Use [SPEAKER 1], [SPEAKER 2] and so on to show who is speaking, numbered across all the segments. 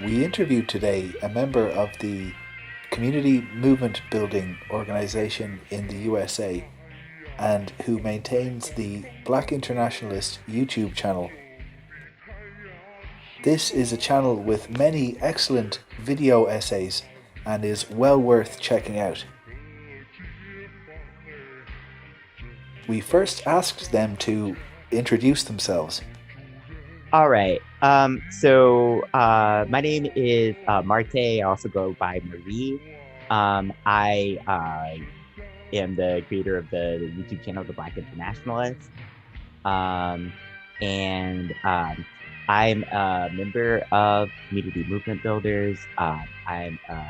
[SPEAKER 1] We interviewed today a member of the community movement building organisation in the USA and who maintains the Black Internationalist YouTube channel. This is a channel with many excellent video essays and is well worth checking out. We first asked them to introduce themselves.
[SPEAKER 2] All right. My name is Marte. I also go by Marie. I am the creator of the YouTube channel, The Black Internationalist. I'm a member of Community Movement Builders. I'm um,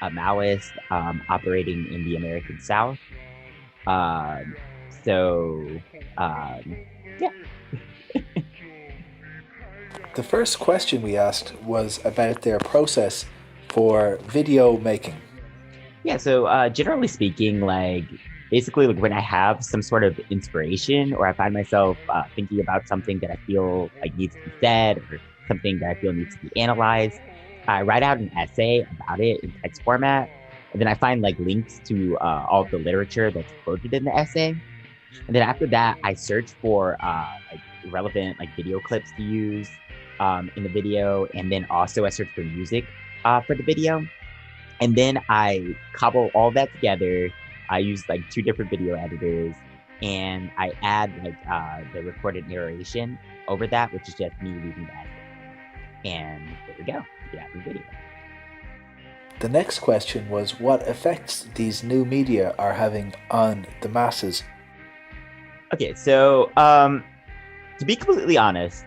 [SPEAKER 2] a Maoist operating in the American South. Um, so, yeah.
[SPEAKER 1] The first question we asked was about their process for video making.
[SPEAKER 2] Yeah, so generally speaking, basically when I have some sort of inspiration or I find myself thinking about something that I feel like needs to be said or something that I feel needs to be analyzed, I write out an essay about it in text format. And then I find links to all of the literature that's quoted in the essay. And then after that, I search for relevant video clips to use in the video. And then also I search for music for the video. And then I cobble all that together. I use two different video editors and I add the recorded narration over that, which is just me reading the essay. And there we go. You have the video.
[SPEAKER 1] The next question was what effects these new media are having on the masses.
[SPEAKER 2] Okay, so to be completely honest,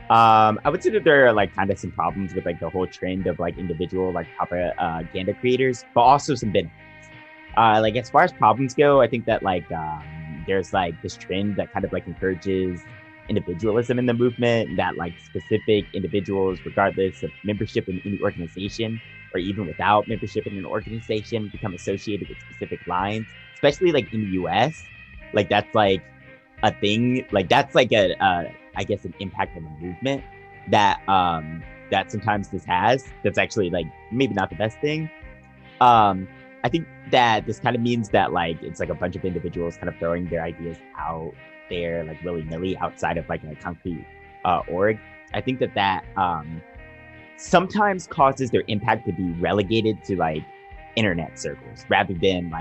[SPEAKER 2] I would say that there are kind of some problems with the whole trend of individual propaganda creators, but also some benefits. As far as problems go, I think that there's this trend that kind of encourages individualism in the movement, that specific individuals, regardless of membership in any organization or even without membership in an organization, become associated with specific lines, especially in the US. That's a thing, that's I guess an impact on the movement that that sometimes this has. That's actually maybe not the best thing. I think that this kind of means that it's a bunch of individuals kind of throwing their ideas out there willy-nilly outside of a concrete org. I think that sometimes causes their impact to be relegated to internet circles rather than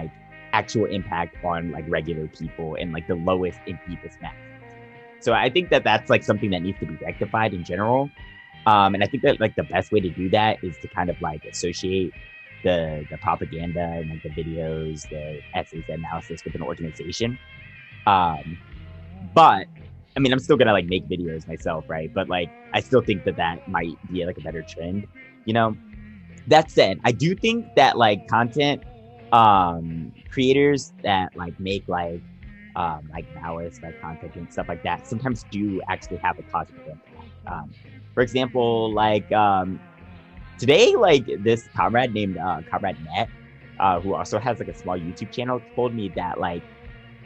[SPEAKER 2] actual impact on regular people and the lowest and deepest masses. So I think that that's something that needs to be rectified in general. And I think that the best way to do that is to kind of associate the propaganda and the videos, the essays, the analysis with an organization. But I mean, I'm still gonna make videos myself, right? But I still think that might be a better trend, you know. That said, I do think that content creators that make Maoist content and stuff like that sometimes do actually have a positive impact. For example, today, this comrade named Comrade Net, who also has a small YouTube channel, told me that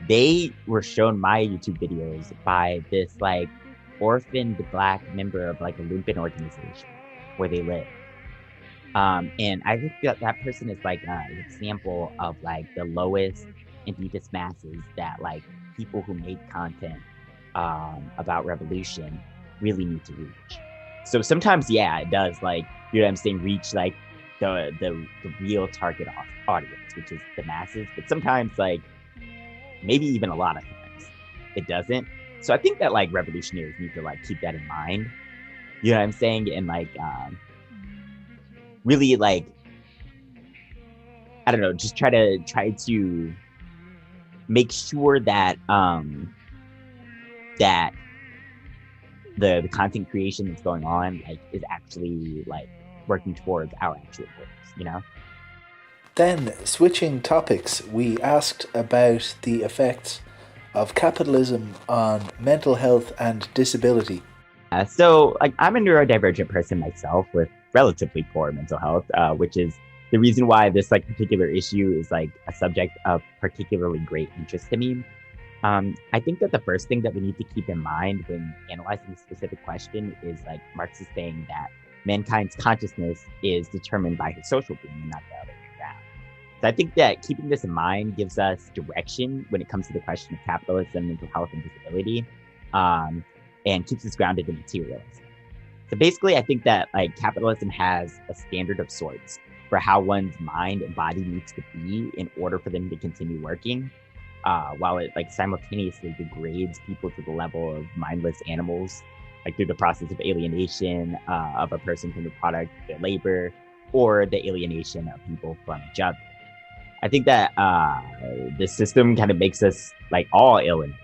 [SPEAKER 2] they were shown my YouTube videos by this orphaned Black member of a lumpen organization where they live. And I think that person is an example of the lowest and deepest masses that people who make content about revolution really need to reach. So sometimes, yeah, it does you know what I'm saying, reach the real target audience, which is the masses. But sometimes maybe even a lot of times it doesn't. So I think that revolutionaries need to keep that in mind. You know what I'm saying? And really I don't know, just try to make sure that that the content creation that's going on is actually working towards our actual goals, you know?
[SPEAKER 1] Then, switching topics, we asked about the effects of capitalism on mental health and disability.
[SPEAKER 2] So I'm a neurodivergent person myself with relatively poor mental health, which is the reason why this particular issue is a subject of particularly great interest to me. I think that the first thing that we need to keep in mind when analyzing this specific question is like Marx is saying that mankind's consciousness is determined by his social being and not the other way around. So I think that keeping this in mind gives us direction when it comes to the question of capitalism, mental health, and disability, um, and keeps us grounded in materialism. So basically, I think that like capitalism has a standard of sorts for how one's mind and body needs to be in order for them to continue working, while it like simultaneously degrades people to the level of mindless animals, like through the process of alienation of a person from the product of their labor, or the alienation of people from each other. I think that the system kind of makes us like all ill in a way.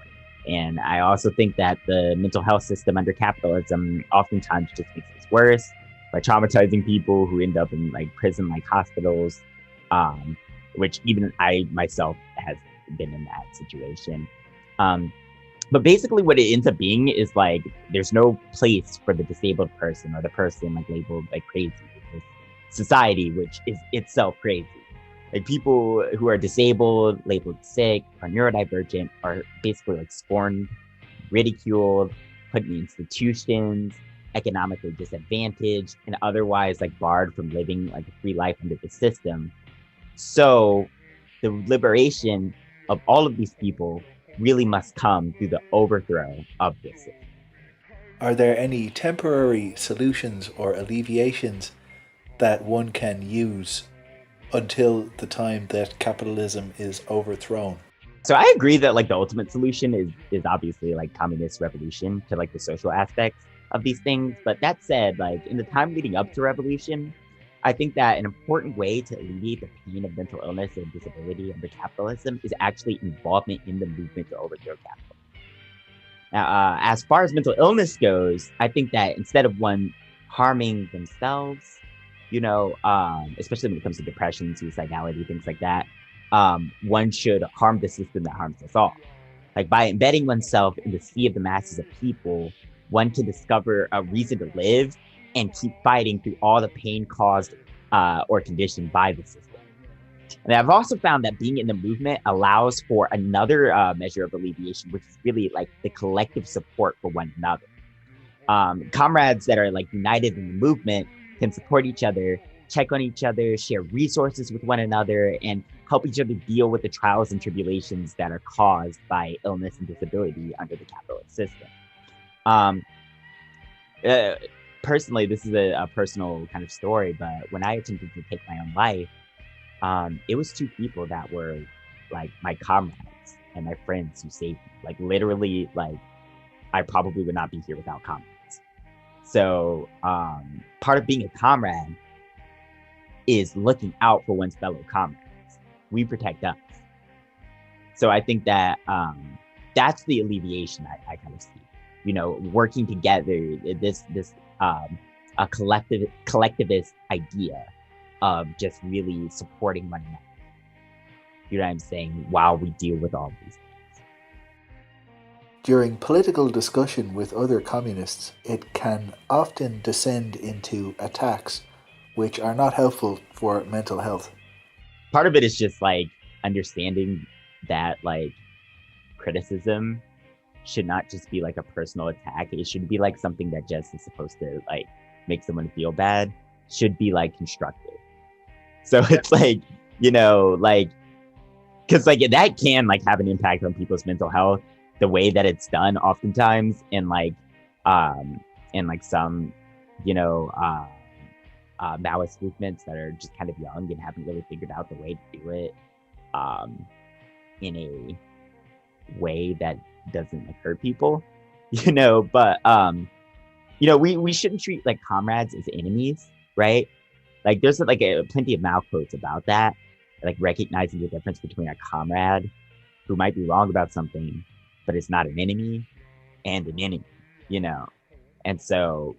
[SPEAKER 2] And I also think that the mental health system under capitalism oftentimes just makes this worse by traumatizing people who end up in like prison like hospitals, um, which even I myself has been in that situation. Um, but basically, what it ends up being is like there's no place for the disabled person or the person like labeled like crazy in this society, which is itself crazy. Like people who are disabled, labeled sick, or neurodivergent are basically like scorned, ridiculed, put in institutions, economically disadvantaged, and otherwise like barred from living like a free life under the system. So the liberation of all of these people really must come through the overthrow of this system.
[SPEAKER 1] Are there any temporary solutions or alleviations that one can use until the time that capitalism is overthrown?
[SPEAKER 2] So I agree that like the ultimate solution is obviously like communist revolution to like the social aspects of these things. But that said, like in the time leading up to revolution, I think that an important way to alleviate the pain of mental illness and disability under capitalism is actually involvement in the movement to overthrow capitalism. Now, as far as mental illness goes, I think that instead of one harming themselves, especially when it comes to depression, suicidality, things like that, one should harm the system that harms us all. Like by embedding oneself in the sea of the masses of people, one can discover a reason to live and keep fighting through all the pain caused or conditioned by the system. And I've also found that being in the movement allows for another measure of alleviation, which is really like the collective support for one another. Comrades that are like united in the movement can support each other, check on each other, share resources with one another, and help each other deal with the trials and tribulations that are caused by illness and disability under the capitalist system. Um, uh, Personally, this is a personal kind of story, but when I attempted to take my own life, it was two people that were like my comrades and my friends who saved me. Like literally, like I probably would not be here without comrades. So part of being a comrade is looking out for one's fellow comrades. We protect us. So I think that that's the alleviation I kind of see. Working together, this a collectivist idea of just really supporting one another. You know what I'm saying? While we deal with all these things.
[SPEAKER 1] During political discussion with other communists, it can often descend into attacks which are not helpful for mental health.
[SPEAKER 2] Part of it is just like understanding that like criticism should not just be like a personal attack. It should be like something that just is supposed to like make someone feel bad, should be like constructive. So it's like, like, because like that can like have an impact on people's mental health, the way that it's done oftentimes in like some, Maoist movements that are just kind of young and haven't really figured out the way to do it in a way that doesn't like hurt people, but we shouldn't treat like comrades as enemies, right? Like there's like plenty of Mao quotes about that, like recognizing the difference between a comrade who might be wrong about something, but it's not an enemy, and an enemy, And so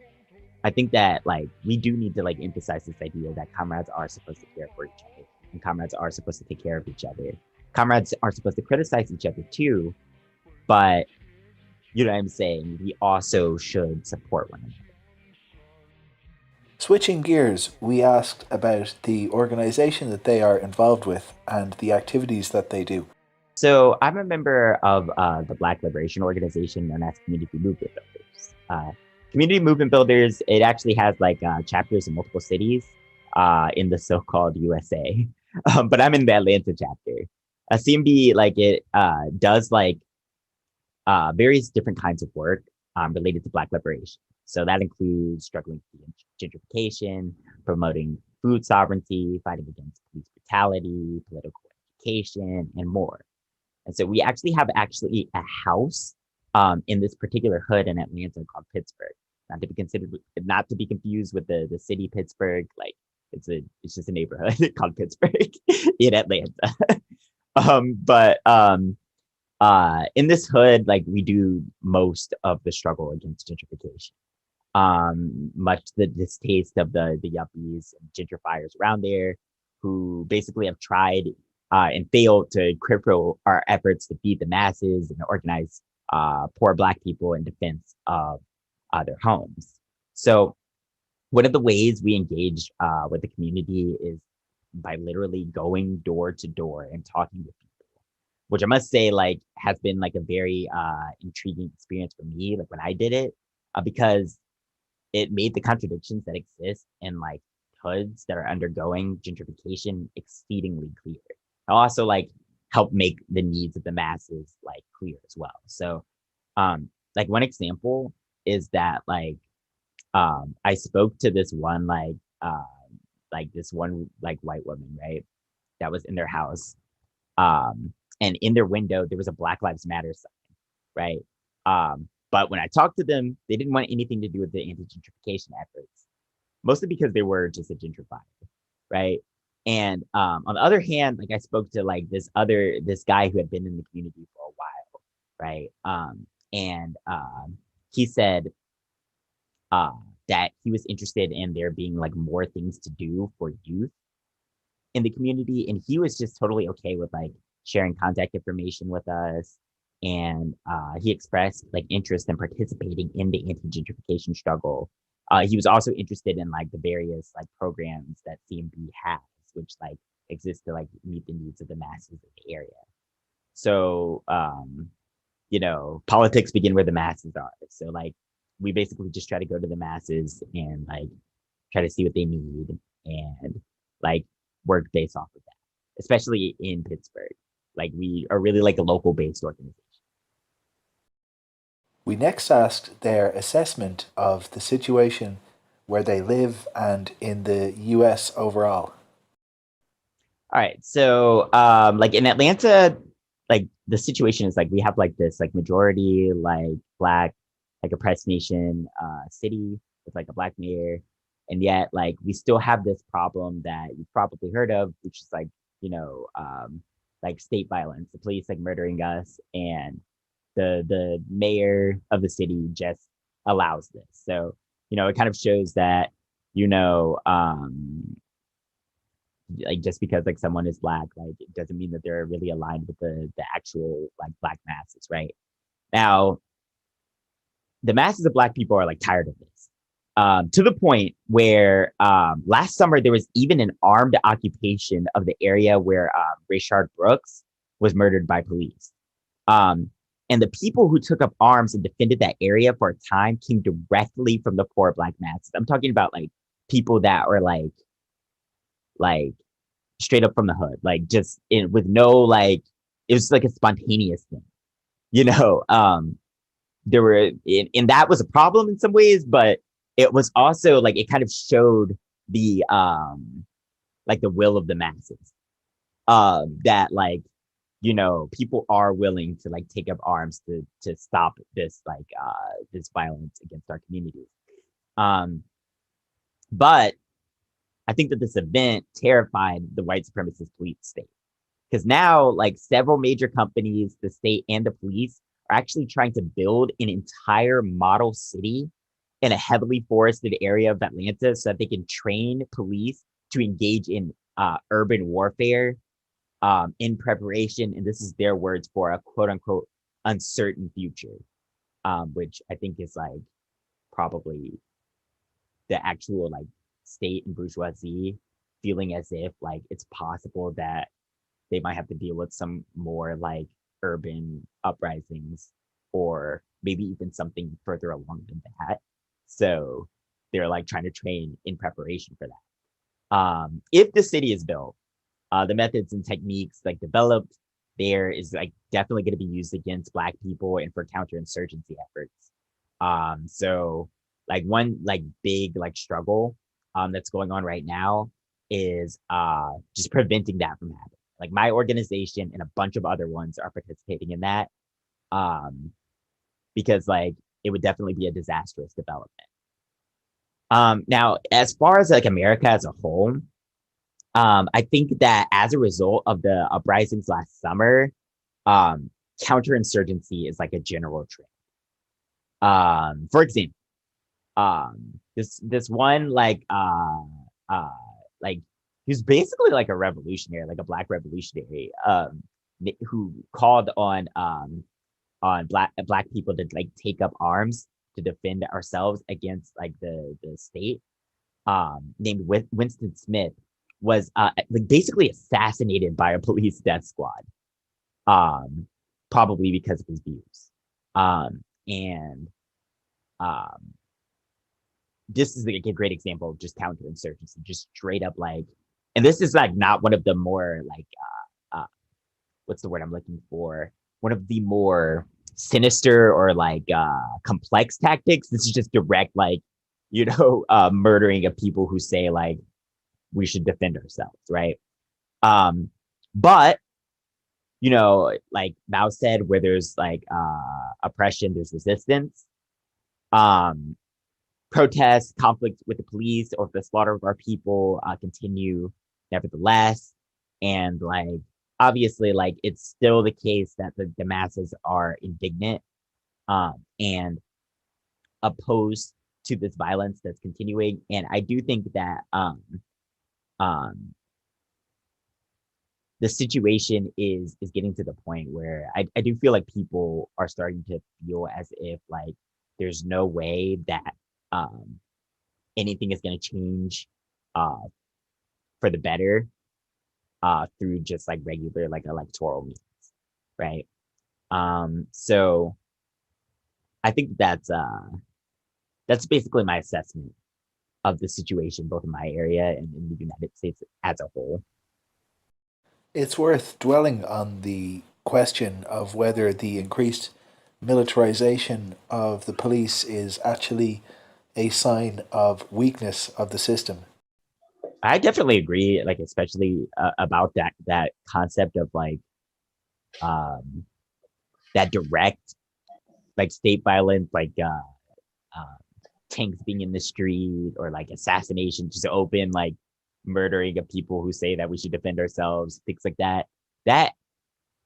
[SPEAKER 2] I think that like we do need to like emphasize this idea that comrades are supposed to care for each other, and comrades are supposed to take care of each other. Comrades are supposed to criticize each other too, but you know what I'm saying? We also should support one another.
[SPEAKER 1] Switching gears, we asked about the organisation that they are involved with and the activities that they do.
[SPEAKER 2] So I'm a member of the Black Liberation Organization known as Community Movement Builders. Community Movement Builders, it actually has like chapters in multiple cities in the so-called USA, but I'm in the Atlanta chapter. CMB like it does like various different kinds of work related to Black liberation. So that includes struggling with gentrification, promoting food sovereignty, fighting against police brutality, political education, and more. And so we actually have a house in this particular hood in Atlanta called Pittsburgh. Not to be confused with the city Pittsburgh. Like it's just a neighborhood called Pittsburgh in Atlanta. But in this hood, like we do most of the struggle against gentrification. Much to the distaste of the yuppies and gentrifiers around there, who basically have tried and failed to cripple our efforts to feed the masses and organize poor Black people in defense of their homes. So one of the ways we engage with the community is by literally going door to door and talking with people, which I must say like has been like a very intriguing experience for me, like when I did it, because it made the contradictions that exist in like hoods that are undergoing gentrification exceedingly clear. It also like help make the needs of the masses like clear as well. So like one example is that I spoke to this one like this one like white woman, right? That was in their house. And in their window there was a Black Lives Matter sign, right? But when I talked to them, they didn't want anything to do with the anti-gentrification efforts, mostly because they were just a gentrifier, right? And on the other hand, like I spoke to like this guy who had been in the community for a while, right? And he said uh, that he was interested in there being like more things to do for youth in the community, and he was just totally okay with like sharing contact information with us. And he expressed like interest in participating in the anti-gentrification struggle. He was also interested in like the various like programs that CMB has, which like exist to like meet the needs of the masses of the area. So politics begin where the masses are. So like we basically just try to go to the masses and like try to see what they need and like work based off of that, especially in Pittsburgh. Like we are really like a local based organization.
[SPEAKER 1] We next asked their assessment of the situation where they live and in the US overall.
[SPEAKER 2] All right. So like in Atlanta, like the situation is like we have like this like majority like Black, like oppressed nation city with like a Black mayor. And yet like we still have this problem that you've probably heard of, which is like, like state violence, the police like murdering us, and the mayor of the city just allows this. So, it kind of shows that, you know, um, like just because like someone is Black, like it doesn't mean that they're really aligned with the actual like Black masses, right? Now, the masses of Black people are like tired of this. To the point where last summer there was even an armed occupation of the area where Rayshard Brooks was murdered by police. Um, and the people who took up arms and defended that area for a time came directly from the poor Black masses. I'm talking about like people that were like straight up from the hood, like just with no like it was like a spontaneous thing, you know. There were and that was a problem in some ways, but it was also like it kind of showed the like the will of the masses, that like people are willing to like take up arms to stop this like this violence against our communities. um but I think that this event terrified the white supremacist police state, because now like several major companies, the state and the police are actually trying to build an entire model city in a heavily forested area of Atlanta so that they can train police to engage in urban warfare, in preparation, and this is their words, for a quote unquote uncertain future, which I think is like probably the actual like state and bourgeoisie feeling as if like it's possible that they might have to deal with some more like urban uprisings or maybe even something further along than that. So they're like trying to train in preparation for that. If the city is built, the methods and techniques like developed there is like definitely going to be used against Black people and for counterinsurgency efforts. So like one like big like struggle that's going on right now is just preventing that from happening. Like my organization and a bunch of other ones are participating in that um, because like it would definitely be a disastrous development. Now, as far as like America as a whole, I think that as a result of the uprisings last summer, um, counterinsurgency is like a general trend. For example, this one uh like who's basically like a revolutionary, like a Black revolutionary, who called on black people to like take up arms to defend ourselves against like the state, named Winston Smith, was like basically assassinated by a police death squad, um, probably because of his views. And um, this is like a great example of just counterinsurgency, just straight up like, and this is like not one of the more like, what's the word I'm looking for? One of the more sinister or like complex tactics. This is just direct, like, murdering of people who say like we should defend ourselves, right? But like Mao said, where there's like oppression, there's resistance. Um, Protests, conflict with the police, or the slaughter of our people continue nevertheless. And like, obviously, like it's still the case that the masses are indignant and opposed to this violence that's continuing. And I do think that um, the situation is getting to the point where I do feel like people are starting to feel as if like there's no way that um, anything is going to change uh, for the better through just like regular like electoral means, right? So I think that's basically my assessment of the situation, both in my area and in the United States as a whole.
[SPEAKER 1] It's worth dwelling on the question of whether the increased militarization of the police is actually a sign of weakness of the system.
[SPEAKER 2] I definitely agree, like especially about that concept of like um, that direct like state violence, like uh, tanks being in the street or like assassination, just open like murdering of people who say that we should defend ourselves, things like that. That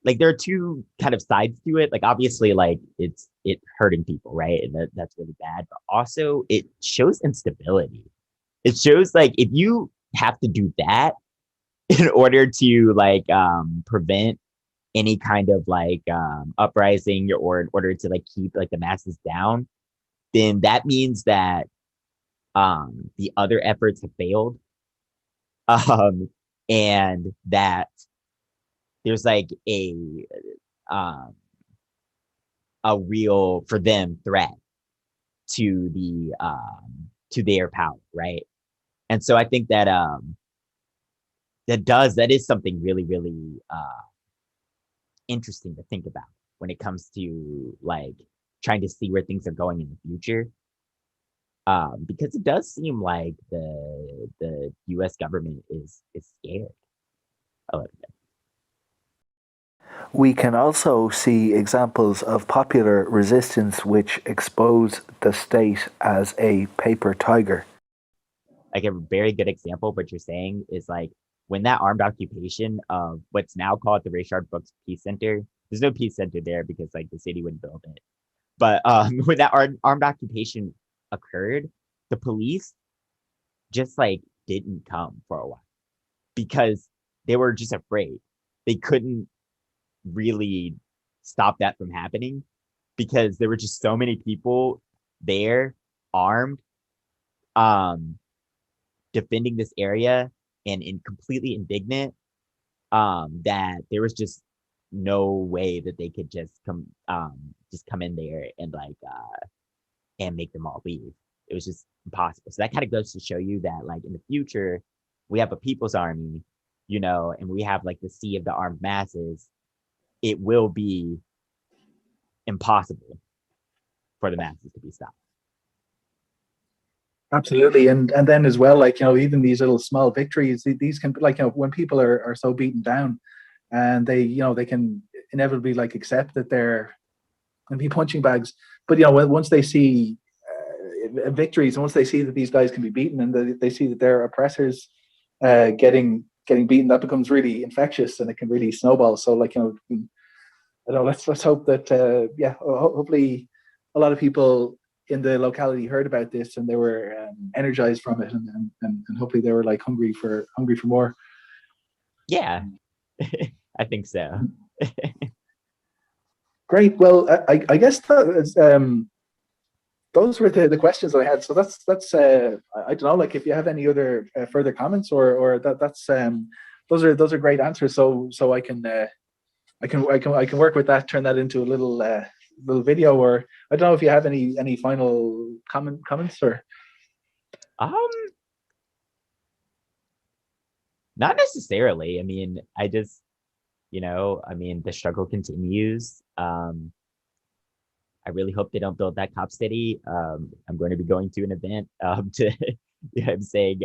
[SPEAKER 2] like there are two kind of sides to it. Like obviously, like it hurting people, right? And that's really bad. But also it shows instability. It shows like if you have to do that in order to like prevent any kind of like uprising or in order to like keep like the masses down, then that means that the other efforts have failed, um, and that there's like um, a real for them threat to to their power, right? And so I think that that is something really really interesting to think about when it comes to like trying to see where things are going in the future. Because it does seem like the U.S. government is scared a little bit.
[SPEAKER 1] We can also see examples of popular resistance which expose the state as a paper tiger.
[SPEAKER 2] Like a very good example of what you're saying is like when that armed occupation of what's now called the Rayshard Brooks Peace Center. There's no peace center there because like the city wouldn't build it. But when that armed occupation occurred, the police just like didn't come for a while because they were just afraid. They couldn't really stop that from happening because there were just so many people there armed, um defending this area and completely indignant that there was just no way that they could just come in there and and make them all leave. It was just impossible. So that kind of goes to show you that like in the future, we have a people's army, and we have like the sea of the armed masses. It will be impossible for the masses to be stopped.
[SPEAKER 1] Absolutely, and then as well, like even these little small victories, these can like when people are so beaten down, and they can inevitably like accept that they're and be punching bags. But once they see victories, and once they see that these guys can be beaten, and they see that their oppressors getting beaten, that becomes really infectious, and it can really snowball. So like I don't know. Let's hope that hopefully a lot of people in the locality heard about this and they were energized from it, and hopefully they were like hungry for more.
[SPEAKER 2] Yeah, I think so.
[SPEAKER 1] Great. Well, I guess that is, those were the questions I had. So that's I don't know, like if you have any other further comments, or that's those are great answers. So I can work with that, turn that into a little video, or I don't know if you have any final comments or.
[SPEAKER 2] Um, Not necessarily. I mean, I just, I mean, the struggle continues. I really hope they don't build that cop city. I'm going to be going to an event to, I'm saying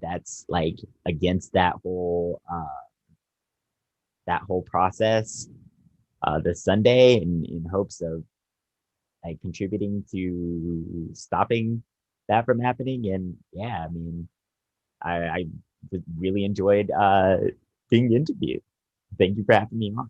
[SPEAKER 2] that's like against that whole process this Sunday, in hopes of like contributing to stopping that from happening. And yeah, I mean, I really enjoyed being interviewed. Thank you for having me on.